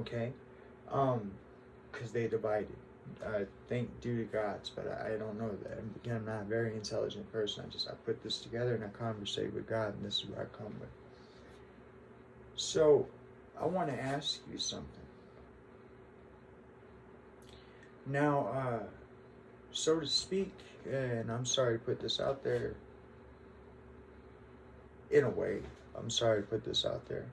Okay, because they divided. Think due to gods, but I don't know that. Again, I'm not a very intelligent person. I put this together and I conversate with God, and this is what I come with. So I want to ask you something. Now, so to speak, and I'm sorry to put this out there. In a way, I'm sorry to put this out there.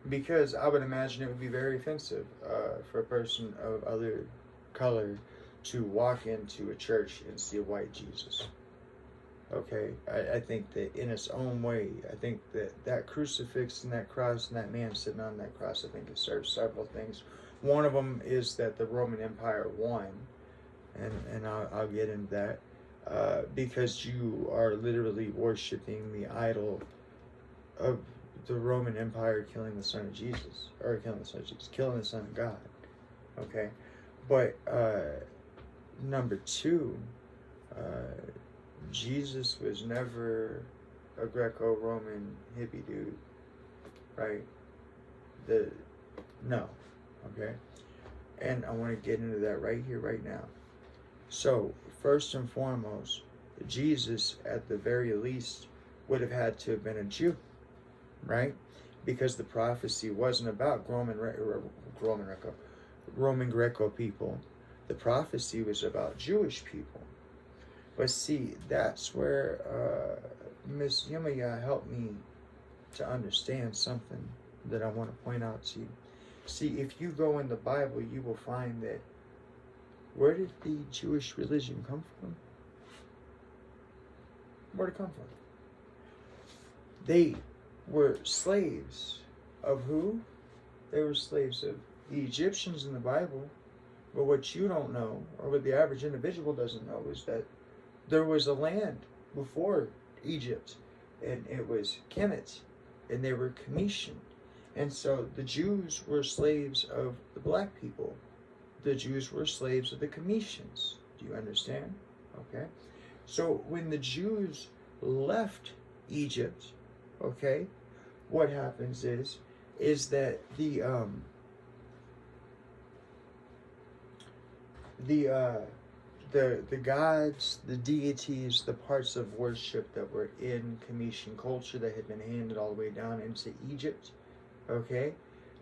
Because I would imagine it would be very offensive for a person of other color to walk into a church and see a white Jesus. Okay, I think that in its own way, I think that that crucifix and that cross and that man sitting on that cross, I think it serves several things. One of them is that the Roman Empire won, and I'll get into that, because you are literally worshiping the idol of the Roman Empire killing the Son of Jesus, or killing the Son of Jesus, killing the Son of God. Okay, but number two, Jesus was never a Greco-Roman hippie dude, right? No, okay, and I want to get into that right here, right now. So first and foremost, Jesus, at the very least, would have had to have been a Jew, right? Because the prophecy wasn't about Roman Greco people. The prophecy was about Jewish people. But see, that's where Miss YEMAYA helped me to understand something that I want to point out to you. See, if you go in the Bible, you will find that where did the Jewish religion come from? Where did it come from? They were slaves of who? They were slaves of the Egyptians in the Bible. But what you don't know, or what the average individual doesn't know, is that there was a land before Egypt, and it was Kemet, and they were Commission. And so the Jews were slaves of the black people. The Jews were slaves of the Commissions. Do you understand? Okay. So when the Jews left Egypt, okay, what happens is that the gods, the deities, the parts of worship that were in Commission culture that had been handed all the way down into Egypt, okay,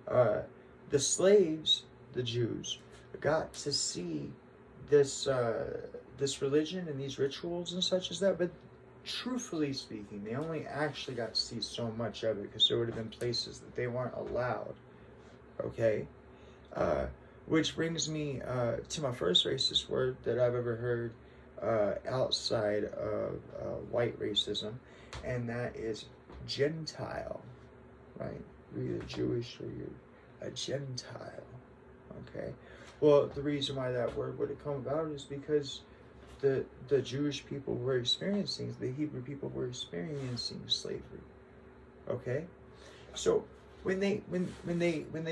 the slaves, the Jews, got to see this this religion and these rituals and such as that, but truthfully speaking, they only actually got to see so much of it because there would have been places that they weren't allowed, okay? Which brings me to my first racist word that I've ever heard outside of white racism, and that is Gentile, right? You're either Jewish or you're a Gentile, okay? Well, the reason why that word would have come about is because the Jewish people were experiencing, the Hebrew people were experiencing slavery, okay? So when they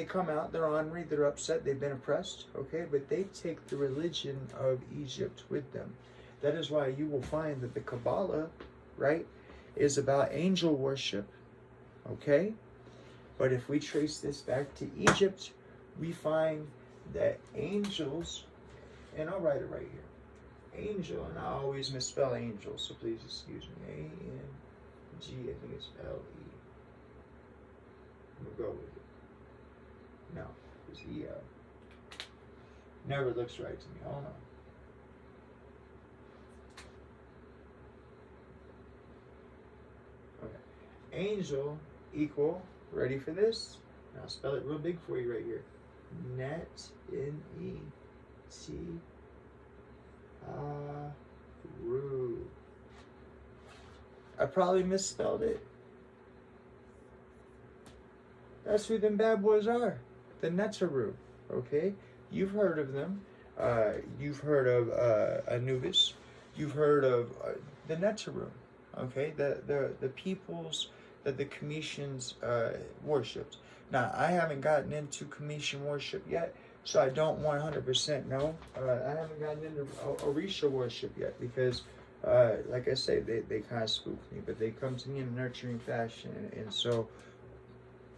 come out, they're ornery, they're upset, they've been oppressed, okay? But they take the religion of Egypt with them. That is why you will find that the Kabbalah, right, is about angel worship, okay? But if we trace this back to Egypt, we find that angels, and I'll write it right here, angel, and I always misspell angel, so please excuse me, A-N-G, I think it's L-E. We'll go with it. No, it's E-L. Never looks right to me, hold on. Okay, angel equal, ready for this? And I'll spell it real big for you right here. Net, N-E-T, Ru. I probably misspelled it. That's who them bad boys are. The Netzaru. Okay? You've heard of them. You've heard of Anubis. You've heard of the Netzaru. Okay? The peoples that the Commissions worshipped. Now, I haven't gotten into Commission worship yet, so I don't 100% know. I haven't gotten into Orisha worship yet because, like I say, they kind of spook me, but they come to me in a nurturing fashion. And so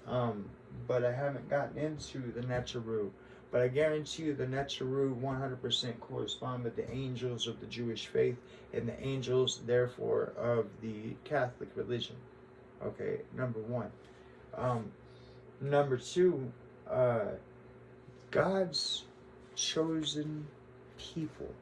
But I haven't gotten into the Netzeru. But I guarantee you the Netzeru 100% correspond with the angels of the Jewish faith and the angels, therefore, of the Catholic religion. Okay, number one. Number two, God's chosen people.